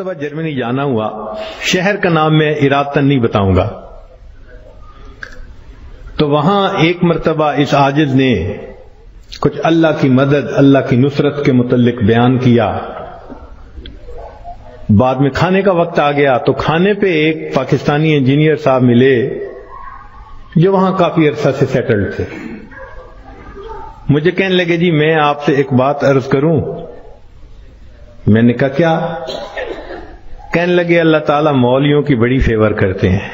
مرتبہ جرمنی جانا ہوا. شہر کا نام میں ارادتاً نہیں بتاؤں گا. تو وہاں ایک مرتبہ اس عاجز نے کچھ اللہ کی مدد، اللہ کی نصرت کے متعلق بیان کیا. بعد میں کھانے کا وقت آ گیا تو کھانے پہ ایک پاکستانی انجینئر صاحب ملے جو وہاں کافی عرصہ سے سیٹلڈ تھے. مجھے کہنے لگے جی میں آپ سے ایک بات عرض کروں. میں نے کہا کیا؟ کہنے لگے اللہ تعالیٰ مولویوں کی بڑی فیور کرتے ہیں.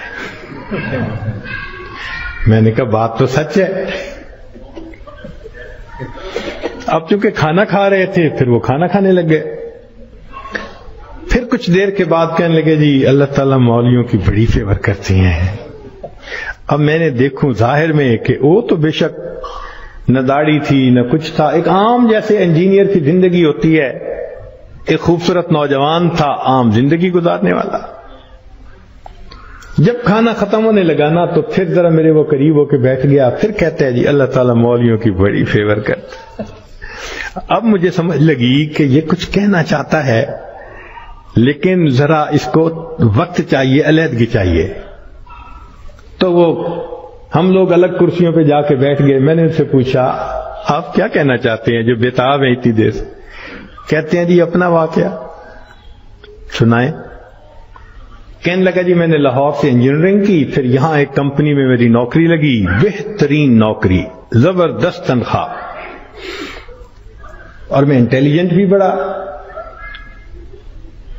میں نے کہا بات تو سچ ہے. اب چونکہ کھانا کھا رہے تھے پھر وہ کھانا کھانے لگ گئے. پھر کچھ دیر کے بعد کہنے لگے جی اللہ تعالیٰ مولویوں کی بڑی فیور کرتے ہیں. اب میں نے دیکھوں ظاہر میں کہ وہ تو بے شک نہ داڑھی تھی نہ کچھ تھا، ایک عام جیسے انجینئر کی زندگی ہوتی ہے. ایک خوبصورت نوجوان تھا عام زندگی گزارنے والا. جب کھانا ختم ہونے لگا نا تو پھر ذرا میرے وہ قریب ہو کے بیٹھ گیا. پھر کہتے ہیں جی اللہ تعالیٰ مولویوں کی بڑی فیور کرتا. اب مجھے سمجھ لگی کہ یہ کچھ کہنا چاہتا ہے لیکن ذرا اس کو وقت چاہیے، علیحدگی چاہیے. تو وہ ہم لوگ الگ کرسیوں پہ جا کے بیٹھ گئے. میں نے ان سے پوچھا آپ کیا کہنا چاہتے ہیں جو بےتاب ہیں اتنی دیر سے؟ کہتے ہیں جی اپنا واقعہ سنائیں. کہنے لگا جی میں نے لاہور سے انجینئرنگ کی، پھر یہاں ایک کمپنی میں میری نوکری لگی، بہترین نوکری، زبردست تنخواہ، اور میں انٹیلیجنٹ بھی بڑا.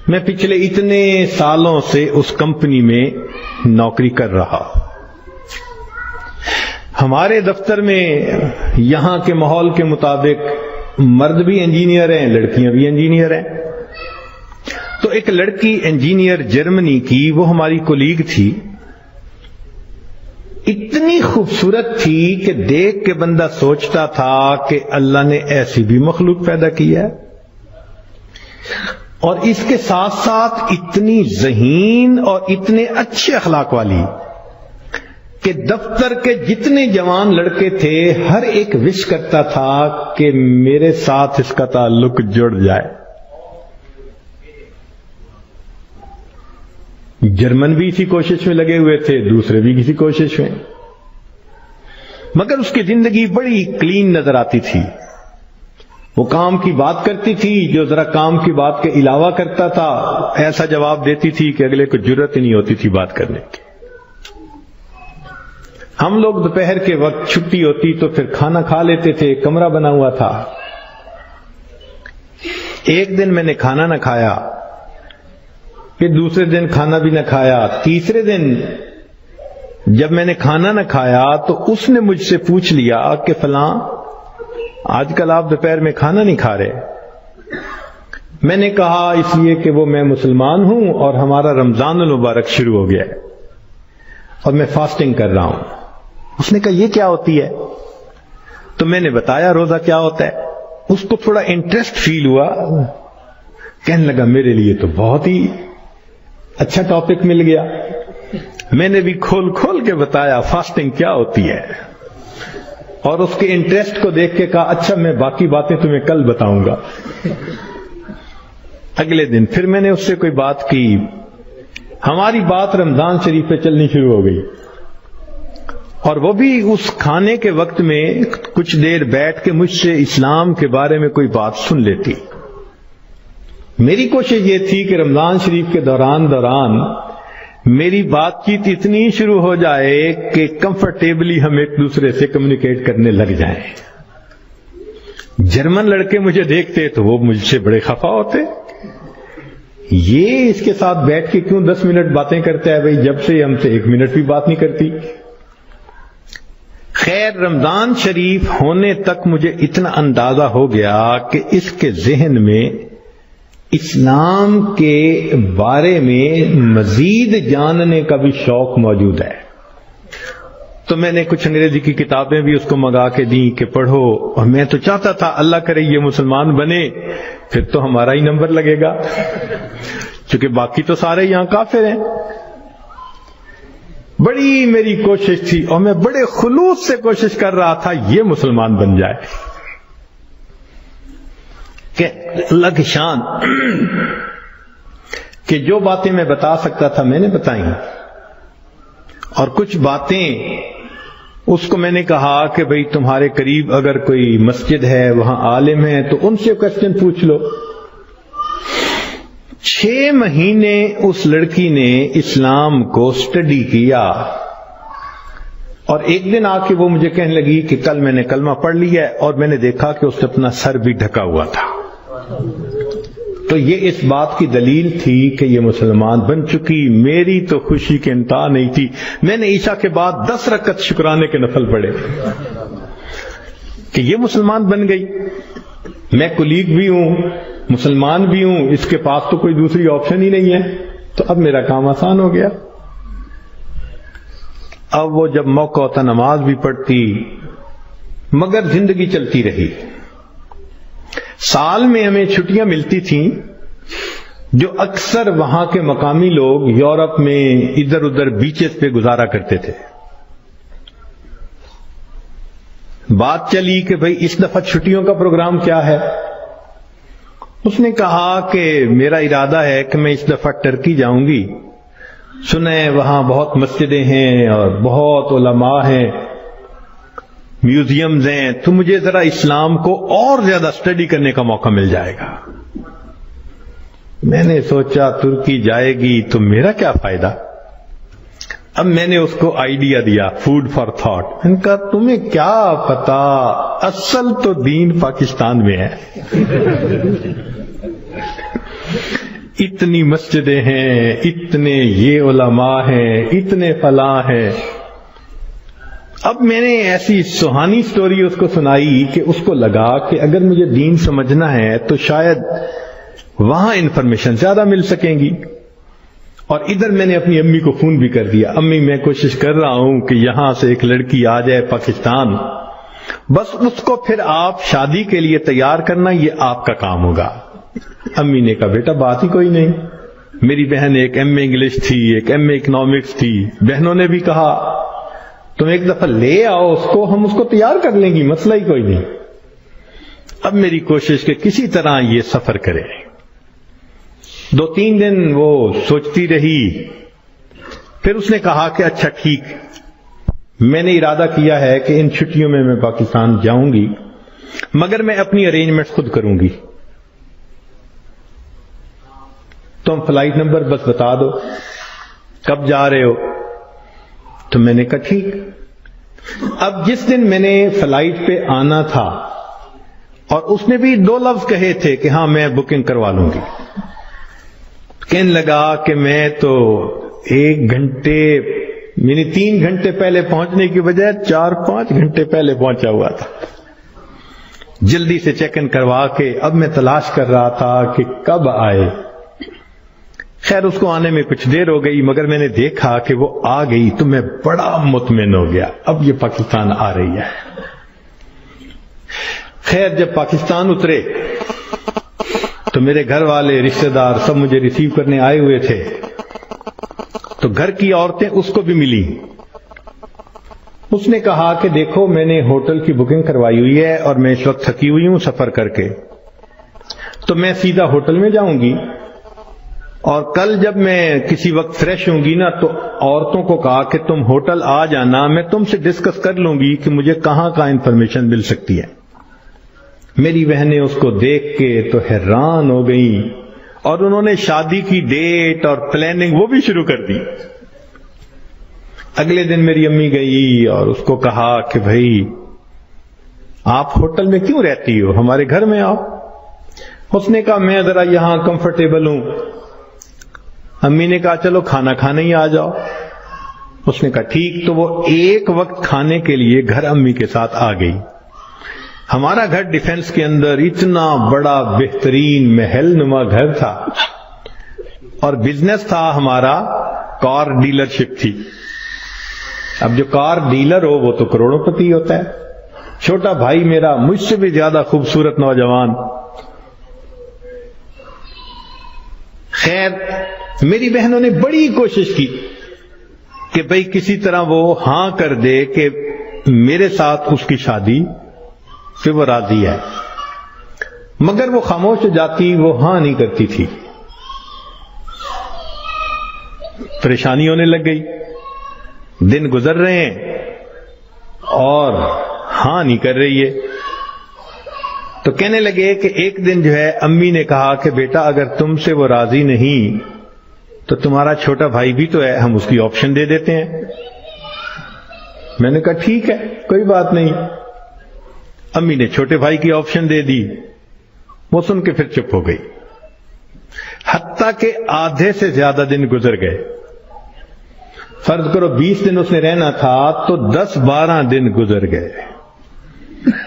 میں پچھلے اتنے سالوں سے اس کمپنی میں نوکری کر رہا. ہمارے دفتر میں یہاں کے ماحول کے مطابق مرد بھی انجینئر ہیں، لڑکیاں بھی انجینئر ہیں. تو ایک لڑکی انجینئر جرمنی کی، وہ ہماری کولیگ تھی، اتنی خوبصورت تھی کہ دیکھ کے بندہ سوچتا تھا کہ اللہ نے ایسی بھی مخلوق پیدا کی ہے. اور اس کے ساتھ ساتھ اتنی ذہین اور اتنے اچھے اخلاق والی کہ دفتر کے جتنے جوان لڑکے تھے ہر ایک وش کرتا تھا کہ میرے ساتھ اس کا تعلق جڑ جائے. جرمن بھی اسی کوشش میں لگے ہوئے تھے، دوسرے بھی کسی کوشش میں، مگر اس کی زندگی بڑی کلین نظر آتی تھی. وہ کام کی بات کرتی تھی، جو ذرا کام کی بات کے علاوہ کرتا تھا ایسا جواب دیتی تھی کہ اگلے کو جرت ہی نہیں ہوتی تھی بات کرنے کی. ہم لوگ دوپہر کے وقت چھٹی ہوتی تو پھر کھانا کھا لیتے تھے، کمرہ بنا ہوا تھا. ایک دن میں نے کھانا نہ کھایا، پھر دوسرے دن کھانا بھی نہ کھایا. تیسرے دن جب میں نے کھانا نہ کھایا تو اس نے مجھ سے پوچھ لیا کہ فلاں آج کل آپ دوپہر میں کھانا نہیں کھا رہے. میں نے کہا اس لیے کہ وہ میں مسلمان ہوں اور ہمارا رمضان المبارک شروع ہو گیا ہے اور میں فاسٹنگ کر رہا ہوں. اس نے کہا یہ کیا ہوتی ہے؟ تو میں نے بتایا روزہ کیا ہوتا ہے. اس کو تھوڑا انٹرسٹ فیل ہوا، کہنے لگا میرے لیے تو بہت ہی اچھا ٹاپک مل گیا. میں نے بھی کھول کھول کے بتایا فاسٹنگ کیا ہوتی ہے، اور اس کے انٹرسٹ کو دیکھ کے کہا اچھا میں باقی باتیں تمہیں کل بتاؤں گا. اگلے دن پھر میں نے اس سے کوئی بات کی، ہماری بات رمضان شریف پہ چلنی شروع ہو گئی، اور وہ بھی اس کھانے کے وقت میں کچھ دیر بیٹھ کے مجھ سے اسلام کے بارے میں کوئی بات سن لیتی. میری کوشش یہ تھی کہ رمضان شریف کے دوران میری بات چیت اتنی شروع ہو جائے کہ کمفرٹیبلی ہم ایک دوسرے سے کمیونیکیٹ کرنے لگ جائیں. جرمن لڑکے مجھے دیکھتے تو وہ مجھ سے بڑے خفا ہوتے، یہ اس کے ساتھ بیٹھ کے کیوں 10 منٹ باتیں کرتا ہے؟ بھائی جب سے ہم سے 1 منٹ بھی بات نہیں کرتی. خیر رمضان شریف ہونے تک مجھے اتنا اندازہ ہو گیا کہ اس کے ذہن میں اسلام کے بارے میں مزید جاننے کا بھی شوق موجود ہے. تو میں نے کچھ انگریزی کی کتابیں بھی اس کو منگا کے دیں کہ پڑھو، اور میں تو چاہتا تھا اللہ کرے یہ مسلمان بنے پھر تو ہمارا ہی نمبر لگے گا، چونکہ باقی تو سارے یہاں کافر ہیں. بڑی میری کوشش تھی اور میں بڑے خلوص سے کوشش کر رہا تھا یہ مسلمان بن جائے. کہ اللہ کی شان کہ جو باتیں میں بتا سکتا تھا میں نے بتائیں، اور کچھ باتیں اس کو میں نے کہا کہ بھئی تمہارے قریب اگر کوئی مسجد ہے، وہاں عالم ہے، تو ان سے کوسچن پوچھ لو۔ 6 مہینے اس لڑکی نے اسلام کو اسٹڈی کیا، اور ایک دن آ کے وہ مجھے کہنے لگی کہ کل میں نے کلمہ پڑھ لیا ہے، اور میں نے دیکھا کہ اس نے اپنا سر بھی ڈھکا ہوا تھا۔ تو یہ اس بات کی دلیل تھی کہ یہ مسلمان بن چکی۔ میری تو خوشی کی انتہا نہیں تھی۔ میں نے عشاء کے بعد 10 رکعت شکرانے کے نفل پڑھے کہ یہ مسلمان بن گئی۔ میں کلیگ بھی ہوں، مسلمان بھی ہوں، اس کے پاس تو کوئی دوسری آپشن ہی نہیں ہے، تو اب میرا کام آسان ہو گیا۔ اب وہ جب موقع ہوتا نماز بھی پڑھتی، مگر زندگی چلتی رہی۔ سال میں ہمیں چھٹیاں ملتی تھیں جو اکثر وہاں کے مقامی لوگ یورپ میں ادھر ادھر بیچز پہ گزارا کرتے تھے۔ بات چلی کہ بھئی اس دفعہ چھٹیوں کا پروگرام کیا ہے؟ اس نے کہا کہ میرا ارادہ ہے کہ میں اس دفعہ ٹرکی جاؤں گی، سنیں وہاں بہت مسجدیں ہیں اور بہت علماء ہیں، میوزیمز ہیں، تو مجھے ذرا اسلام کو اور زیادہ اسٹڈی کرنے کا موقع مل جائے گا۔ میں نے سوچا ترکی جائے گی تو میرا کیا فائدہ؟ اب میں نے اس کو آئیڈیا دیا، فوڈ فار تھاٹ۔ میں نے کہا تمہیں کیا پتا، اصل تو دین پاکستان میں ہے۔ اتنی مسجدیں ہیں، اتنے یہ علماء ہیں، اتنے فلاں ہیں۔ اب میں نے ایسی سہانی سٹوری اس کو سنائی کہ اس کو لگا کہ اگر مجھے دین سمجھنا ہے تو شاید وہاں انفارمیشن زیادہ مل سکیں گی۔ اور ادھر میں نے اپنی امی کو فون بھی کر دیا، امی میں کوشش کر رہا ہوں کہ یہاں سے ایک لڑکی آ جائے پاکستان، بس اس کو پھر آپ شادی کے لیے تیار کرنا، یہ آپ کا کام ہوگا۔ امی نے کہا بیٹا بات ہی کوئی نہیں۔ میری بہن ایک ایم اے انگلش تھی، ایک ایم اے اکنامکس تھی، بہنوں نے بھی کہا تم ایک دفعہ لے آؤ اس کو، ہم اس کو تیار کر لیں گی، مسئلہ ہی کوئی نہیں۔ اب میری کوشش کہ کسی طرح یہ سفر کرے۔ 2-3 دن وہ سوچتی رہی، پھر اس نے کہا کہ اچھا ٹھیک، میں نے ارادہ کیا ہے کہ ان چھٹیوں میں پاکستان جاؤں گی، مگر میں اپنی ارینجمنٹ خود کروں گی، تم فلائٹ نمبر بس بتا دو کب جا رہے ہو۔ تو میں نے کہا ٹھیک۔ اب جس دن میں نے فلائٹ پہ آنا تھا، اور اس نے بھی 2 لفظ کہے تھے کہ ہاں میں بکنگ کروا لوں گی، کہنے لگا کہ میں تو 1 گھنٹے یعنی 3 گھنٹے پہلے پہنچنے کی بجائے 4-5 گھنٹے پہلے پہنچا ہوا تھا۔ جلدی سے چیک ان کروا کے اب میں تلاش کر رہا تھا کہ کب آئے۔ خیر اس کو آنے میں کچھ دیر ہو گئی، مگر میں نے دیکھا کہ وہ آ گئی تو میں بڑا مطمئن ہو گیا، اب یہ پاکستان آ رہی ہے۔ خیر جب پاکستان اترے تو میرے گھر والے رشتہ دار سب مجھے ریسیو کرنے آئے ہوئے تھے، تو گھر کی عورتیں اس کو بھی ملی۔ اس نے کہا کہ دیکھو میں نے ہوٹل کی بکنگ کروائی ہوئی ہے اور میں اس وقت تھکی ہوئی ہوں سفر کر کے، تو میں سیدھا ہوٹل میں جاؤں گی، اور کل جب میں کسی وقت فریش ہوں گی نا تو عورتوں کو کہا کہ تم ہوٹل آ جانا، میں تم سے ڈسکس کر لوں گی کہ مجھے کہاں کہاں انفارمیشن مل سکتی ہے۔ میری بہنیں اس کو دیکھ کے تو حیران ہو گئیں، اور انہوں نے شادی کی ڈیٹ اور پلاننگ وہ بھی شروع کر دی۔ اگلے دن میری امی گئی اور اس کو کہا کہ بھائی آپ ہوٹل میں کیوں رہتی ہو، ہمارے گھر میں آؤ۔ اس نے کہا میں ذرا یہاں کمفرٹیبل ہوں۔ امی نے کہا چلو کھانا کھانے ہی آ جاؤ۔ اس نے کہا ٹھیک، تو وہ ایک وقت کھانے کے لیے گھر امی کے ساتھ آ گئی۔ ہمارا گھر ڈیفنس کے اندر اتنا بڑا بہترین محل نما گھر تھا، اور بزنس تھا ہمارا کار ڈیلرشپ تھی۔ اب جو کار ڈیلر ہو وہ تو کروڑوں پتی ہوتا ہے۔ چھوٹا بھائی میرا مجھ سے بھی زیادہ خوبصورت نوجوان۔ خیر میری بہنوں نے بڑی کوشش کی کہ بھئی کسی طرح وہ ہاں کر دے کہ میرے ساتھ اس کی شادی سے وہ راضی ہے، مگر وہ خاموش ہو جاتی، وہ ہاں نہیں کرتی تھی۔ پریشانی ہونے لگ گئی، دن گزر رہے ہیں اور ہاں نہیں کر رہی ہے. تو کہنے لگے کہ ایک دن جو ہے امی نے کہا کہ بیٹا اگر تم سے وہ راضی نہیں تو تمہارا چھوٹا بھائی بھی تو ہے، ہم اس کی آپشن دے دیتے ہیں. میں نے کہا ٹھیک ہے کوئی بات نہیں. امی نے چھوٹے بھائی کی آپشن دے دی. وہ سن کے پھر چپ ہو گئی. حتیٰ کہ آدھے سے زیادہ دن گزر گئے. فرض کرو 20 دن اس نے رہنا تھا تو 10-12 دن گزر گئے.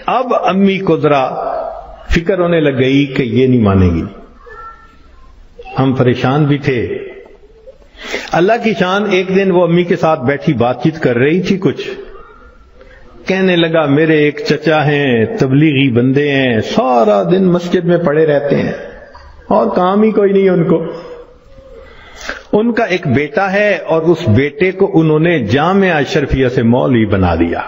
اب امی کو ذرا فکر ہونے لگ گئی کہ یہ نہیں مانے گی. ہم پریشان بھی تھے. اللہ کی شان ایک دن وہ امی کے ساتھ بیٹھی بات چیت کر رہی تھی. کچھ کہنے لگا میرے ایک چچا ہیں، تبلیغی بندے ہیں، سارا دن مسجد میں پڑے رہتے ہیں اور کام ہی کوئی نہیں ان کو. ان کا ایک بیٹا ہے اور اس بیٹے کو انہوں نے جامعہ اشرفیہ سے مولوی بنا دیا.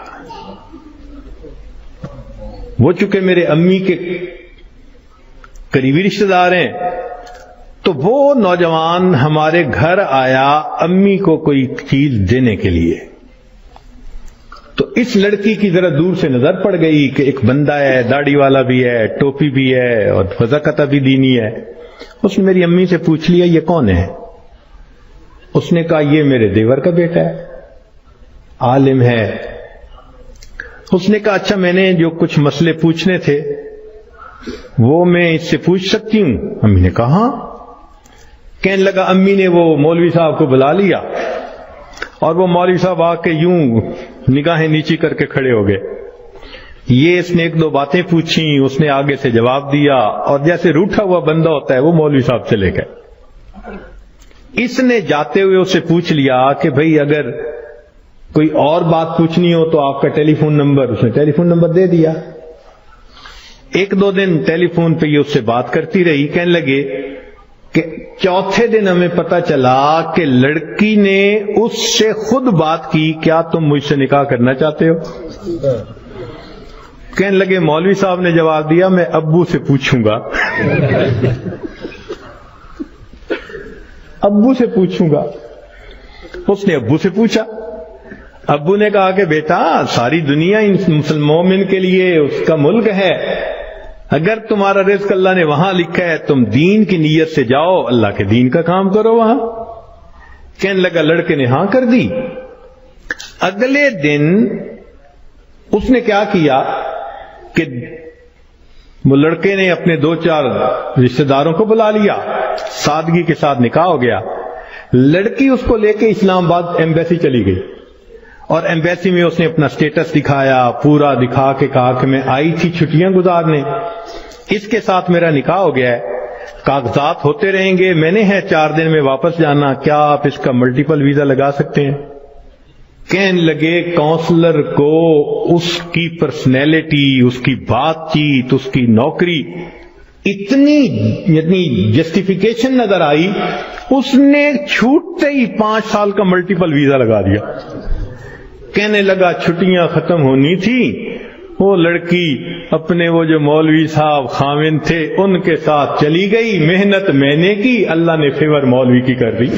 وہ چونکہ میرے امی کے قریبی رشتہ دار ہیں تو وہ نوجوان ہمارے گھر آیا امی کو کوئی چیز دینے کے لیے. تو اس لڑکی کی ذرا دور سے نظر پڑ گئی کہ ایک بندہ ہے، داڑھی والا بھی ہے، ٹوپی بھی ہے اور وضاقتہ بھی دینی ہے. اس نے میری امی سے پوچھ لیا یہ کون ہے؟ اس نے کہا یہ میرے دیور کا بیٹا ہے، عالم ہے. اس نے کہا اچھا میں نے جو کچھ مسئلے پوچھنے تھے وہ میں اس سے پوچھ سکتی ہوں؟ امی نے کہا ہاں. کہنے لگا امی نے وہ مولوی صاحب کو بلا لیا اور وہ مولوی صاحب آ کے یوں نگاہیں نیچی کر کے کھڑے ہو گئے. یہ اس نے ایک دو باتیں پوچھی، اس نے آگے سے جواب دیا اور جیسے روٹھا ہوا بندہ ہوتا ہے وہ مولوی صاحب چلے گئے. اس نے جاتے ہوئے اسے پوچھ لیا کہ بھئی اگر کوئی اور بات پوچھنی ہو تو آپ کا ٹیلی فون نمبر. اس نے ٹیلی فون نمبر دے دیا. ایک دو دن ٹیلی فون پہ یہ اس سے بات کرتی رہی. کہنے لگے کہ چوتھے دن ہمیں پتا چلا کہ لڑکی نے اس سے خود بات کی کیا تم مجھ سے نکاح کرنا چاہتے ہو؟ کہنے لگے مولوی صاحب نے جواب دیا میں ابو سے پوچھوں گا. ابو سے پوچھوں گا. اس نے ابو سے پوچھا. ابو نے کہا کہ بیٹا ساری دنیا مومن کے لیے اس کا ملک ہے، اگر تمہارا رزق اللہ نے وہاں لکھا ہے تم دین کی نیت سے جاؤ، اللہ کے دین کا کام کرو وہاں. کہنے لگا لڑکے نے ہاں کر دی. اگلے دن اس نے کیا کیا کہ وہ لڑکے نے اپنے 2-4 رشتہ داروں کو بلا لیا، سادگی کے ساتھ نکاح ہو گیا. لڑکی اس کو لے کے اسلام آباد ایمبیسی چلی گئی اور ایمبیسی میں اس نے اپنا سٹیٹس دکھایا، پورا دکھا کے کہا کہ میں آئی تھی چھٹیاں گزارنے، اس کے ساتھ میرا نکاح ہو گیا ہے، کاغذات ہوتے رہیں گے، میں نے ہے 4 دن میں واپس جانا، کیا آپ اس کا ملٹیپل ویزا لگا سکتے ہیں؟ کہنے لگے کونسلر کو اس کی پرسنالٹی، اس کی بات چیت، اس کی نوکری اتنی جسٹیفیکیشن نظر آئی، اس نے چھوٹتے ہی 5 سال کا ملٹیپل ویزا لگا دیا. کہنے لگا چھٹیاں ختم ہونی تھی، وہ لڑکی اپنے وہ جو مولوی صاحب خاوند تھے ان کے ساتھ چلی گئی. محنت میں نے کی، اللہ نے فیور مولوی کی کر دی.